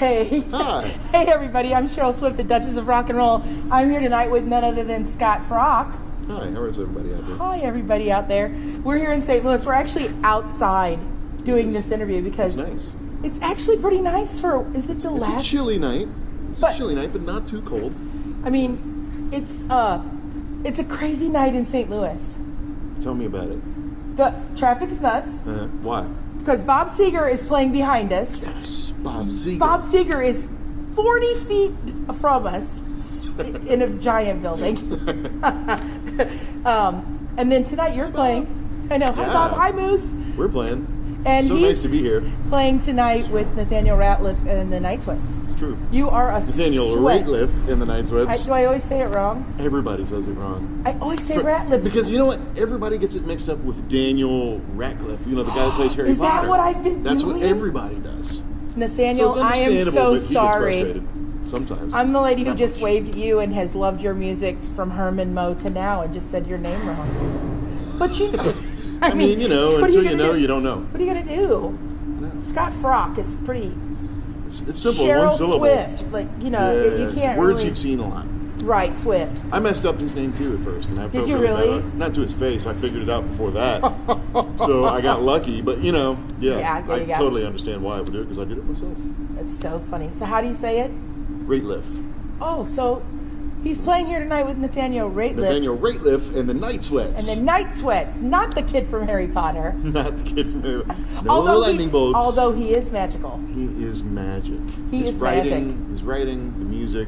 Hey. Hi. Hey, everybody. I'm Cheryl Swift, the Duchess of Rock and Roll. I'm here tonight with none other than Scott Frock. Hi, how is everybody out there? Hi, everybody out there. We're here in St. Louis. We're actually outside doing this interview because it's nice. It's actually pretty nice for, is it the last? It's a chilly night. It's a chilly night, but not too cold. I mean, it's a crazy night in St. Louis. Tell me about it. The traffic is nuts. Why? Because Bob Seger is playing behind us. Yes, Bob Seger. Bob Seger is 40 feet from us in a giant building. And then tonight you're playing. I know. Hi, Bob. Hi, Moose. We're playing. And so nice to be here. Playing tonight with Nathaniel Rateliff and the Night Sweats. It's true. You are a Nathaniel sweat. Rateliff in the Night Sweats. Do I always say it wrong? Everybody says it wrong. I always say Rateliff. Because you know what? Everybody gets it mixed up with Daniel Ratcliffe. You know, the guy that plays Harry Potter. Is that what I've been That's doing? what everybody does. Nathaniel, so I am so sorry. He gets frustrated sometimes. I'm the lady who just waved at you and has loved your music from Herman Moe to now and just said your name wrong. But you... I mean, you know, until you know, you don't know. What are you going to do? Scott Frock is pretty... It's simple, Cheryl one syllable. Swift. Like, you know, you can't words really... you've seen a lot. Right, Swift. I messed up his name too at first. And I Did you really? Not to his face. I figured it out before that. So I got lucky. But, you know, I totally understand why I would do it because I did it myself. It's so funny. So how do you say it? Rateliff. Oh, so... He's playing here tonight with Nathaniel Rateliff. Nathaniel Rateliff and the Night Sweats. And the Night Sweats, not the kid from Harry Potter. Not the kid from Harry Potter. No lightning bolts. Although he is magical. He is magic. His writing, magic. His writing, the music,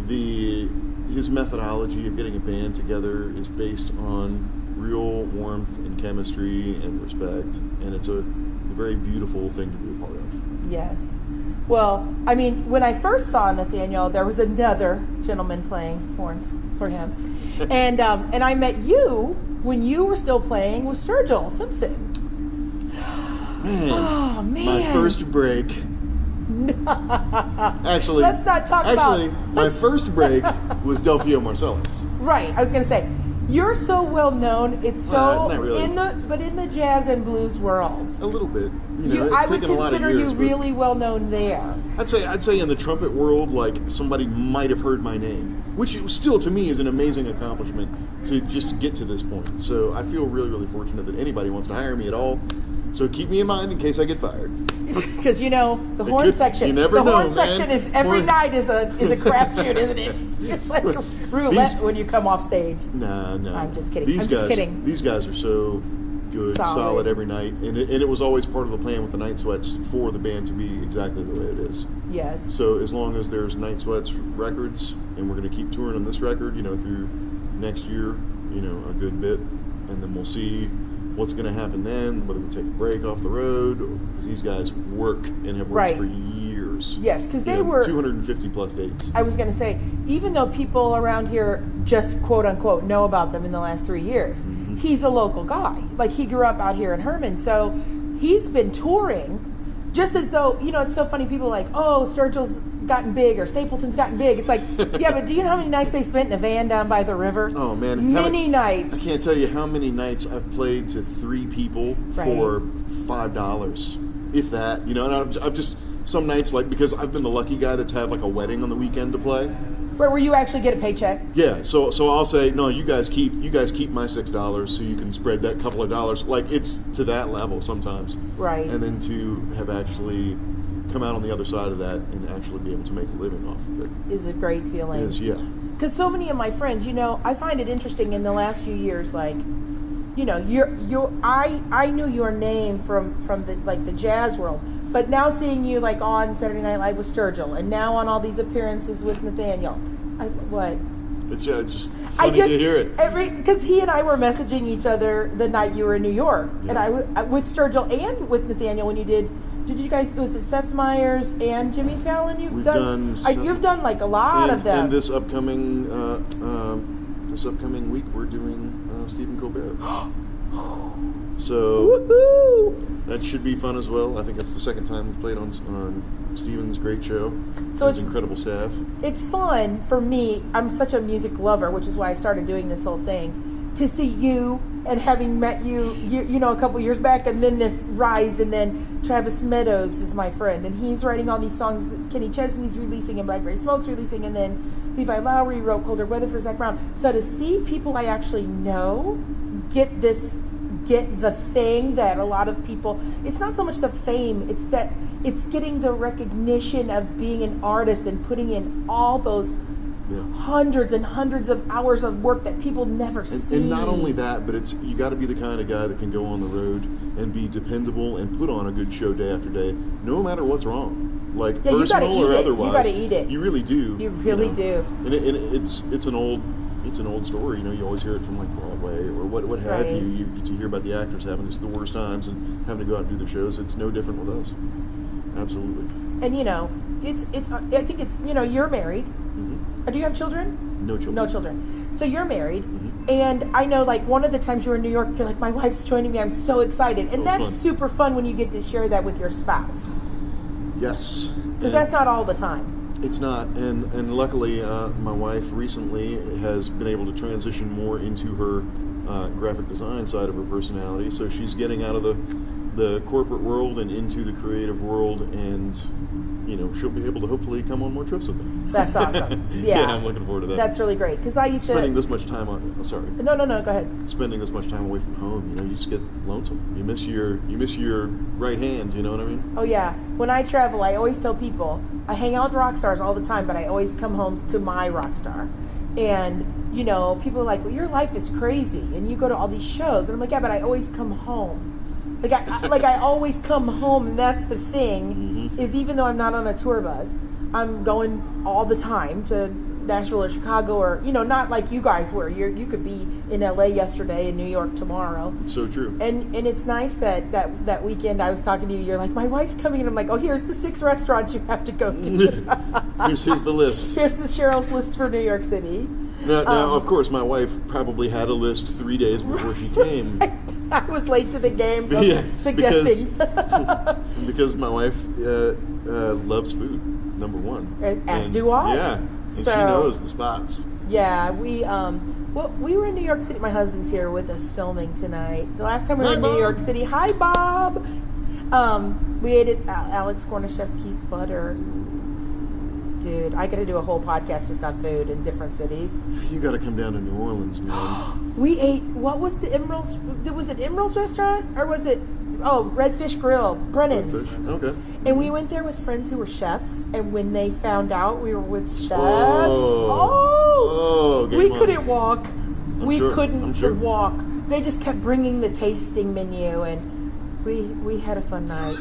his methodology of getting a band together is based on real warmth and chemistry and respect. And it's a very beautiful thing to be a part of. Yes. Well, I mean, when I first saw Nathaniel, there was another gentleman playing horns for him. And I met you when you were still playing with Sturgill Simpson. Man, my first break. Actually, let's not talk about... my first break was Delphio Marcellus. Right, I was going to say, you're so well known. It's so not really. in the jazz and blues world. A little bit, you know. I it's would taken a lot of consider years, you really well known there. I'd say in the trumpet world, like somebody might have heard my name, which still to me is an amazing accomplishment to just get to this point. So I feel really, really fortunate that anybody wants to hire me at all. So keep me in mind in case I get fired. Because the horn section. You never know, the horn man. section is every night is a crapshoot, isn't it? It's like roulette when you come off stage. No. I'm just kidding. Just kidding. These guys are so good, solid every night, and it was always part of the plan with the Night Sweats for the band to be exactly the way it is. Yes. So as long as there's Night Sweats records, and we're going to keep touring on this record, through next year, a good bit, and then we'll see what's going to happen then, whether we take a break off the road, because these guys work and have worked for years. Yes, because they were 250 plus dates. I was going to say, even though people around here just quote unquote know about them in the last 3 years, he's a local guy. Like, he grew up out here in Herman, so he's been touring just as though, it's so funny. People are like, oh, Sturgill's gotten big or Stapleton's gotten big. It's like, yeah, but do you know how many nights they spent in a van down by the river? Oh, man. Many nights. I can't tell you how many nights I've played to 3 people for $5, if that. And I've just, some nights, like, because I've been the lucky guy that's had, like, a wedding on the weekend to play. Where you actually get a paycheck? Yeah, so I'll say, no, you guys keep my $6 so you can spread that couple of dollars. Like, it's to that level sometimes. Right. And then to have actually come out on the other side of that and actually be able to make a living off of it is a great feeling. Yeah. Because so many of my friends, I find it interesting in the last few years, like, I knew your name from the jazz world, but now seeing you like on Saturday Night Live with Sturgill, and now on all these appearances with Nathaniel, It's just funny to hear it. Because he and I were messaging each other the night you were in New York, and I with Sturgill and with Nathaniel when you did you guys, was it Seth Meyers and Jimmy Fallon? You've done like a lot of them. And this upcoming week we're doing Stephen Colbert. So woohoo! That should be fun as well. I think that's the second time we've played on Stephen's great show. So his incredible staff. It's fun for me. I'm such a music lover, which is why I started doing this whole thing, to see you and having met you know, a couple years back, and then this rise, and then Travis Meadows is my friend, and he's writing all these songs that Kenny Chesney's releasing and Blackberry Smoke's releasing, and then Levi Lowry wrote Colder Weather for Zach Brown. So to see people I actually know get the thing that a lot of people, it's not so much the fame, it's that it's getting the recognition of being an artist and putting in all those hundreds and hundreds of hours of work that people never see. And not only that, but it's, you got to be the kind of guy that can go on the road and be dependable and put on a good show day after day, no matter what's wrong, like personal or otherwise. You got to eat it. You really do. You really do. And it's an old story. You know, you always hear it from like Broadway or what have you. You get to hear about the actors having the worst times and having to go out and do their shows. It's no different with us. Absolutely. And you know, it's. I think it's. You know, you're married. Mm-hmm. Do you have children? No children. No children. So you're married, and I know, like, one of the times you were in New York, you're like, my wife's joining me. I'm so excited, and that's super fun when you get to share that with your spouse. Yes. Because that's not all the time. It's not, and luckily, my wife recently has been able to transition more into her graphic design side of her personality. So she's getting out of the corporate world and into the creative world, and you know, she'll be able to hopefully come on more trips with me. That's awesome. Yeah, I'm looking forward to that. That's really great, because I used spending this much time on. Oh, sorry. No, go ahead. Spending this much time away from home, you know, you just get lonesome. You miss your right hand. You know what I mean? Oh yeah. When I travel, I always tell people I hang out with rock stars all the time, but I always come home to my rock star. And you know, people are like, "Well, your life is crazy," and you go to all these shows, and I'm like, "Yeah, but I always come home." Like I always come home, and that's the thing, is even though I'm not on a tour bus, I'm going all the time to Nashville or Chicago, or, you know, not like you guys were. You could be in LA yesterday and New York tomorrow. It's so true. And it's nice that weekend I was talking to you, you're like, my wife's coming, and I'm like, oh, here's the 6 restaurants you have to go to. Here's the list. Here's the Cheryl's list for New York City. Now, of course, my wife probably had a list 3 days before she came. Right. I was late to the game, suggesting. Because my wife loves food, number one. As do I. Yeah, and she knows the spots. Yeah, we were in New York City. My husband's here with us filming tonight. The last time we were in New York City, hi Bob. We ate at Alex Gornashevsky's Butter. Dude, I got to do a whole podcast just on food in different cities. You got to come down to New Orleans, man. We ate, what was the Emerald's? Was it Emerald's restaurant? Or was it, Redfish Grill, Brennan's. Redfish, okay. And we went there with friends who were chefs, and when they found out we were with chefs, we couldn't walk. We couldn't walk. They just kept bringing the tasting menu, and we had a fun night.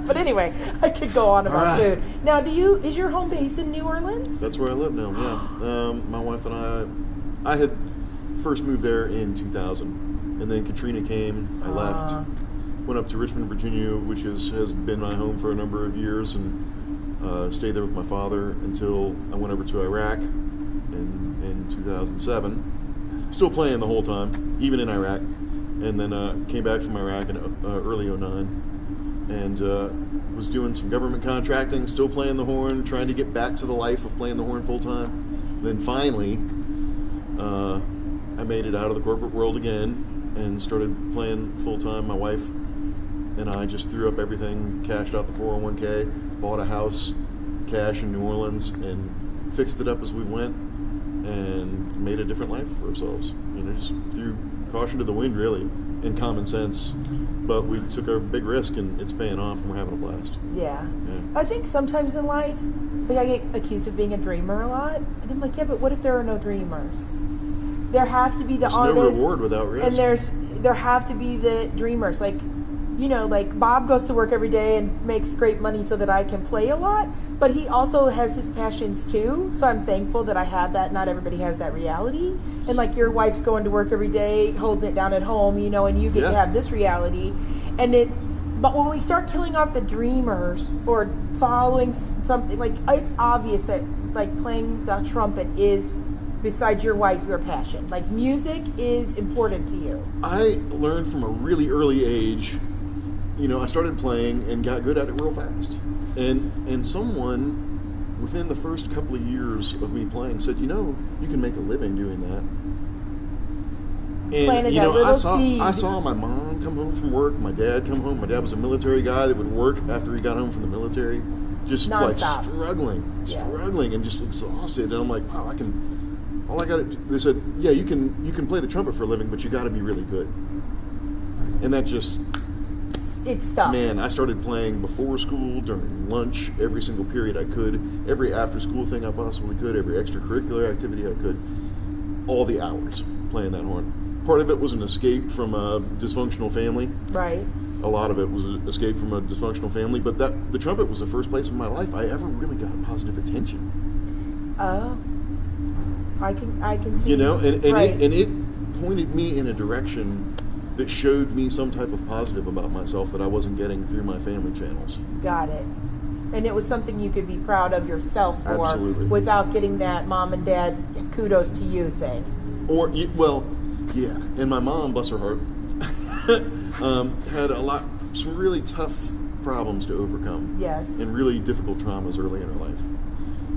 But anyway, I could go on about food. Now, is your home base in New Orleans? That's where I live now, yeah. My wife and I had first moved there in 2000, and then Katrina came, I left, went up to Richmond, Virginia, which has been my home for a number of years, and stayed there with my father until I went over to Iraq in 2007. Still playing the whole time, even in Iraq, and then came back from Iraq in early 2009. And was doing some government contracting, still playing the horn, trying to get back to the life of playing the horn full time. Then finally, I made it out of the corporate world again and started playing full time. My wife and I just threw up everything, cashed out the 401k, bought a house, cash in New Orleans, and fixed it up as we went, and made a different life for ourselves. You know, just threw caution to the wind, really, and common sense. But we took a big risk, and it's paying off, and we're having a blast. Yeah. I think sometimes in life, like, I get accused of being a dreamer a lot, and I'm like, yeah, but what if there are no dreamers? There have to be the artists. There's no reward without risk. And there have to be the dreamers. Like, you know, like Bob goes to work every day and makes great money so that I can play a lot, but he also has his passions too. So I'm thankful that I have that. Not everybody has that reality. And like your wife's going to work every day, holding it down at home, you know, and you get to have this reality. But when we start killing off the dreamers or following something, like, it's obvious that like playing the trumpet is, besides your wife, your passion. Like, music is important to you. I learned from a really early age. You know, I started playing and got good at it real fast. And someone within the first couple of years of me playing said, you know, you can make a living doing that. planted that little seed. I saw my mom come home from work, my dad come home. My dad was a military guy that would work after he got home from the military, just Non-stop. like struggling and just exhausted. And I'm like, wow, all I got to do. They said, yeah, you can play the trumpet for a living, but you got to be really good. And that just, it stuck. Man, I started playing before school, during lunch, every single period I could, every after school thing I possibly could, every extracurricular activity I could, all the hours playing that horn. Part of it was an escape from a dysfunctional family. Right. A lot of it was an escape from a dysfunctional family, but the trumpet was the first place in my life I ever really got positive attention. Oh. I can see. You know, and right. it pointed me in a direction that showed me some type of positive about myself that I wasn't getting through my family channels. Got it. And it was something you could be proud of yourself for. Absolutely. Without getting that mom and dad kudos to you thing. Or, well, yeah. And my mom, bless her heart, had some really tough problems to overcome. Yes. And really difficult traumas early in her life.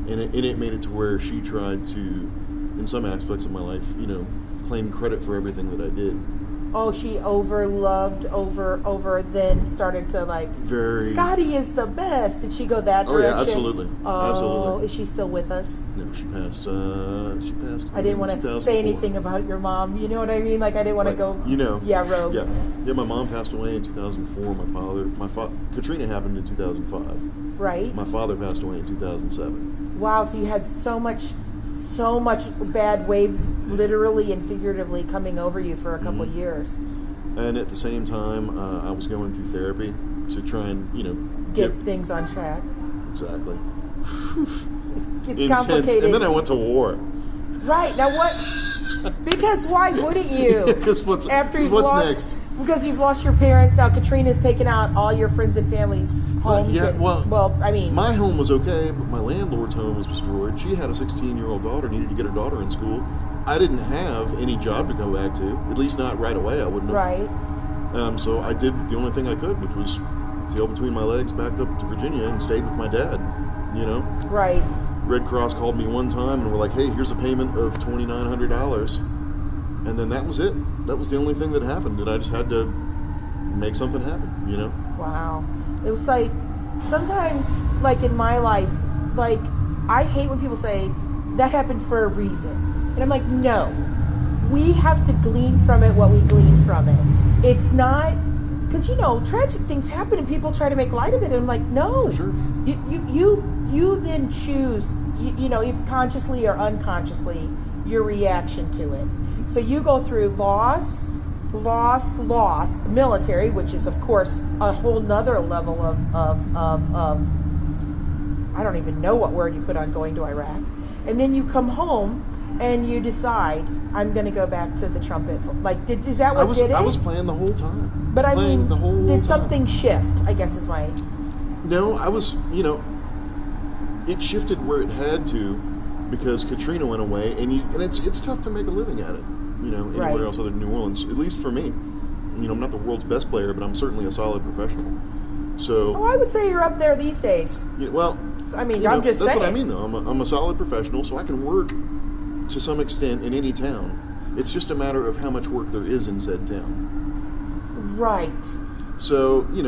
And it made it to where she tried to, in some aspects of my life, you know, claim credit for everything that I did. Oh, she then started to like, Scotty is the best. Did she go that direction? Oh, yeah, absolutely. Oh, absolutely. Is she still with us? No, she passed. I didn't want to say anything about your mom. You know what I mean? Like, I didn't want to go, rogue. Yeah, my mom passed away in 2004. Katrina happened in 2005. Right. My father passed away in 2007. Wow, so you had so much bad waves, literally and figuratively, coming over you for a couple of years. And at the same time, I was going through therapy to try and, you know, get things on track. Exactly. It's complicated. And then I went to war. Right. Now what? Because why wouldn't you? Because what's next? Because you've lost your parents. Now Katrina's taken out all your friends and family's homes. I mean, my home was okay, but my landlord's home was destroyed. She had a 16-year-old daughter, needed to get her daughter in school. I didn't have any job to go back to, at least not right away. I wouldn't have. Right. So I did the only thing I could, which was tail between my legs, backed up to Virginia, and stayed with my dad. You know. Right. Red Cross called me one time and were like, "Hey, here's a payment of $2,900," and then that was it. That was the only thing that happened, and I just had to make something happen. You know. Wow. It was like sometimes, like in my life, like I hate when people say that happened for a reason, and I'm like, no. We have to glean from it what we glean from it. It's not because tragic things happen and people try to make light of it. And I'm like, no. For sure. You then choose, if consciously or unconsciously, your reaction to it. So you go through loss, military, which is, of course, a whole nother level of I don't even know what word you put on going to Iraq. And then you come home and you decide, I'm going to go back to the trumpet. Like, is that what did it? I was playing the whole time. But I mean, did something time. Shift, I guess is my... No, I was, it shifted where it had to because Katrina went away, and it's tough to make a living at it, anywhere else other than New Orleans, at least for me. I'm not the world's best player, but I'm certainly a solid professional. So, I would say you're up there these days. Well, I mean, I'm just saying. That's what I mean, though. I'm a solid professional, so I can work to some extent in any town. It's just a matter of how much work there is in said town. Right. So, you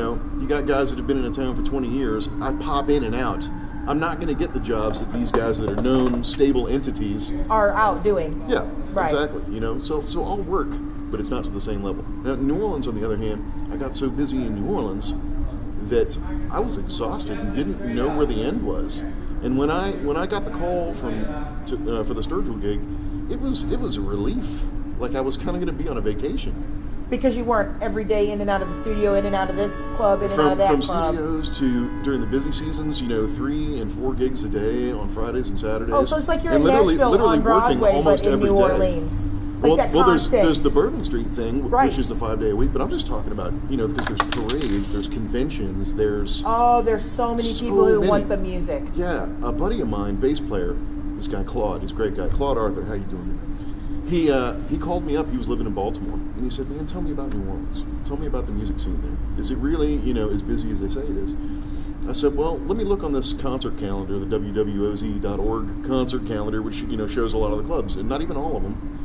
got guys that have been in a town for 20 years. I pop in and out. I'm not going to get the jobs that these guys that are known, stable entities are out doing. Yeah, right. Exactly. So I'll work, but it's not to the same level. Now, New Orleans, on the other hand, I got so busy in New Orleans that I was exhausted and didn't know where the end was. And when I got the call for the Sturgill gig, it was a relief. Like I was kind of going to be on a vacation. Because you weren't every day in and out of the studio, in and out of this club, in and out of that club. From studios to, during the busy seasons, 3 and 4 gigs a day on Fridays and Saturdays. Oh, so it's like you're in Nashville on Broadway, but in New Orleans. There's the Bourbon Street thing, right, which is the 5-day-a-week, but I'm just talking about, because there's parades, there's conventions, there's so many people who want the music. Yeah, a buddy of mine, bass player, this guy Claude, he's a great guy. Claude Arthur, how you doing, man? He called me up, he was living in Baltimore, and he said, man, tell me about New Orleans. Tell me about the music scene there. Is it really, as busy as they say it is? I said, well, let me look on this concert calendar, the wwoz.org concert calendar, which, shows a lot of the clubs, and not even all of them.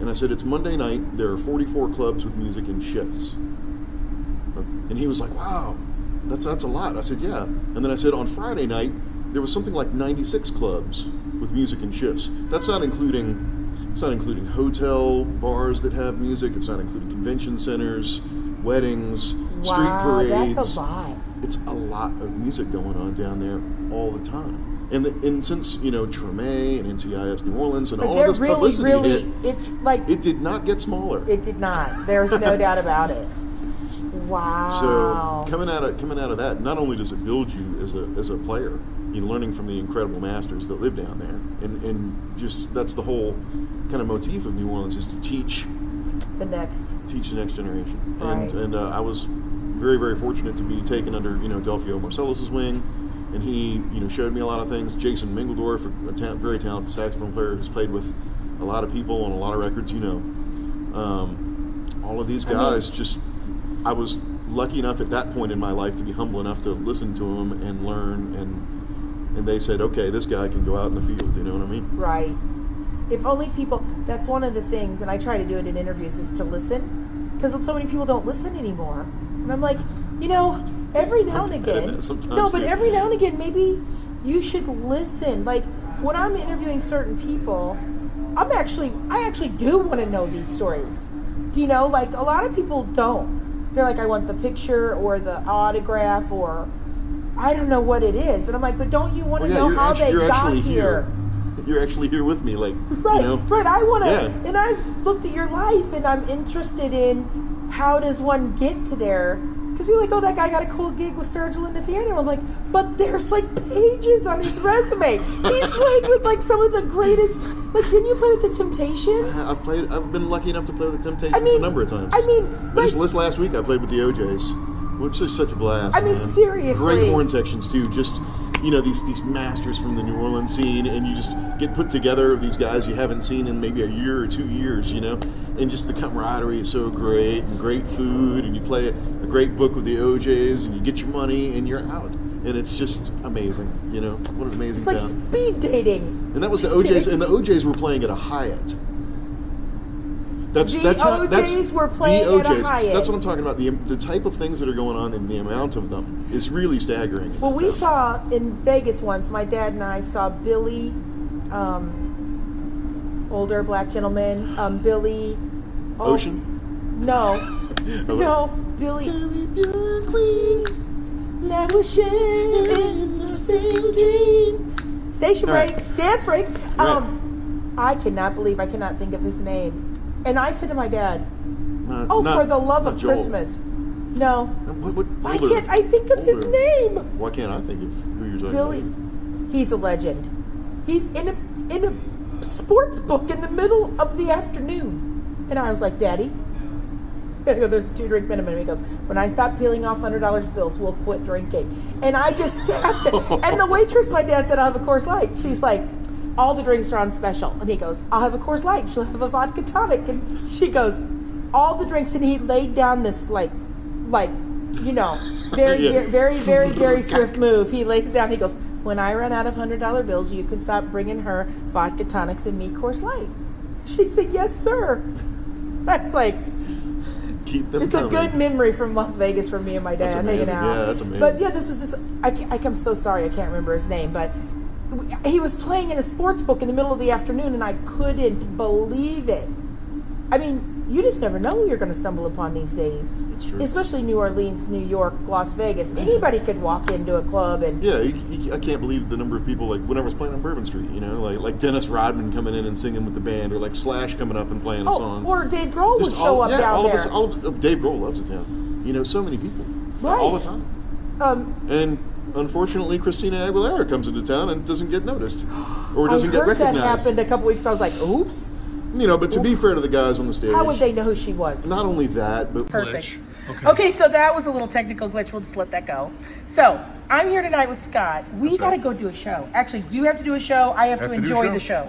And I said, it's Monday night. There are 44 clubs with music in shifts. And he was like, wow, that's a lot. I said, yeah. And then I said, on Friday night, there was something like 96 clubs with music in shifts. It's not including hotel bars that have music. It's not including convention centers, weddings, street parades. That's a lot. It's a lot of music going on down there all the time. And since, Treme and NCIS New Orleans and all of this publicity hit, it's like... It did not get smaller. It did not. There's no doubt about it. Wow. So coming out of that, not only does it build you as a player, learning from the incredible masters that live down there, and just that's the whole kind of motif of New Orleans, is to teach the next generation. Right. And I was very, very fortunate to be taken under Delphio Marcellus's wing, and he showed me a lot of things. Jason Mingledorff, a very talented saxophone player who's played with a lot of people on a lot of records. All of these guys, I was lucky enough at that point in my life to be humble enough to listen to them and learn, and they said, okay, this guy can go out in the field, you know what I mean? Right. If only people, that's one of the things, and I try to do it in interviews, is to listen, because so many people don't listen anymore. And I'm like, every now and again, every now and again, maybe you should listen. Like, when I'm interviewing certain people, I actually do want to know these stories. Like, a lot of people don't. They're like, I want the picture or the autograph, or I don't know what it is. But I'm like, but don't you want to know how they got here? You're actually here with me, like, right. I want to, and I looked at your life, and I'm interested in how does one get to there? Because you're like, oh, that guy got a cool gig with Sturgill and Nathaniel. I'm like, but there's like pages on his resume. He's played with like some of the greatest. Like, didn't you play with the Temptations? I've been lucky enough to play with the Temptations a number of times. Just last week I played with the OJs, which is such a blast. Seriously, great horn sections too. Just these masters from the New Orleans scene, and you just get put together with these guys you haven't seen in maybe a year or 2 years, and just the camaraderie is so great, and great food, and you play a great book with the OJs, and you get your money, and you're out. And it's just amazing, what an amazing town. It's like speed dating. And that was the OJs, and the OJs were playing at a Hyatt. The OJs were playing at a Hyatt. That's what I'm talking about. The type of things that are going on and the amount of them is really staggering. Well, we saw in Vegas once, my dad and I saw Billy, older black gentleman, Billy... Ocean? No, Billy... Caribbean Queen, now we're sharing the same dream. Station break, dance break. Right. I cannot think of his name. And I said to my dad, for the love of Joel. Christmas. No. Why can't I think of his name? Why can't I think of who you're talking Billy. about? He's a legend. He's in a sports book in the middle of the afternoon. And I was like, Daddy, there's a 2-drink minimum. He goes, when I stop peeling off $100 bills, we'll quit drinking. And I just sat there. And the waitress, my dad said, I'll have a Coors Light. She's like, all the drinks are on special. And he goes, I'll have a Coors Light. She'll have a vodka tonic. And she goes, all the drinks. And he laid down this very, very, very, very swift move. He lays down. He goes, when I run out of $100 bills, you can stop bringing her vodka tonics and me Coors Light. She said, yes, sir. That's like, keep them it's coming. a good memory from Las Vegas for me and my dad hanging out. Yeah, that's amazing. But yeah, I'm so sorry I can't remember his name, but he was playing in a sports book in the middle of the afternoon, and I couldn't believe it. You just never know who you're going to stumble upon these days. That's true. Especially New Orleans, New York, Las Vegas. Anybody could walk into a club and... Yeah, I can't believe the number of people, like, when I was playing on Bourbon Street, like Dennis Rodman coming in and singing with the band, or like Slash coming up and playing a song. Or Dave Grohl would show up down there. Dave Grohl loves the town. So many people. Right. All the time. And unfortunately, Christina Aguilera comes into town and doesn't get noticed. Or doesn't get recognized. That happened a couple weeks ago. I was like, oops. But to be fair to the guys on the stage... How would they know who she was? Not only that, but... Perfect. Okay, so that was a little technical glitch. We'll just let that go. So, I'm here tonight with Scott. We got to go do a show. Actually, you have to do a show. I have to enjoy the show.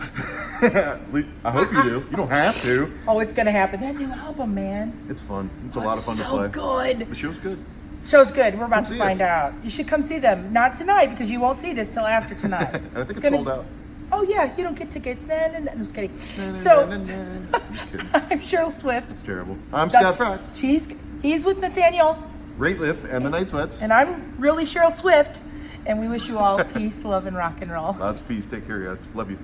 I hope you do. You don't have to. Oh, it's going to happen. That new album, man. It's fun. It's a lot of fun to play. So good. The show's good. Show's good. We're about to find out. You should come see them. Not tonight, because you won't see this till after tonight. I think it's sold out. oh yeah, you don't get tickets. I'm just kidding. So Just kidding. I'm Cheryl Swift. It's terrible. I'm Scott Frock. He's with Nathaniel. Rateliff and the Night Sweats. And I'm really Cheryl Swift. And we wish you all peace, love, and rock and roll. Lots of peace. Take care, guys. Love you.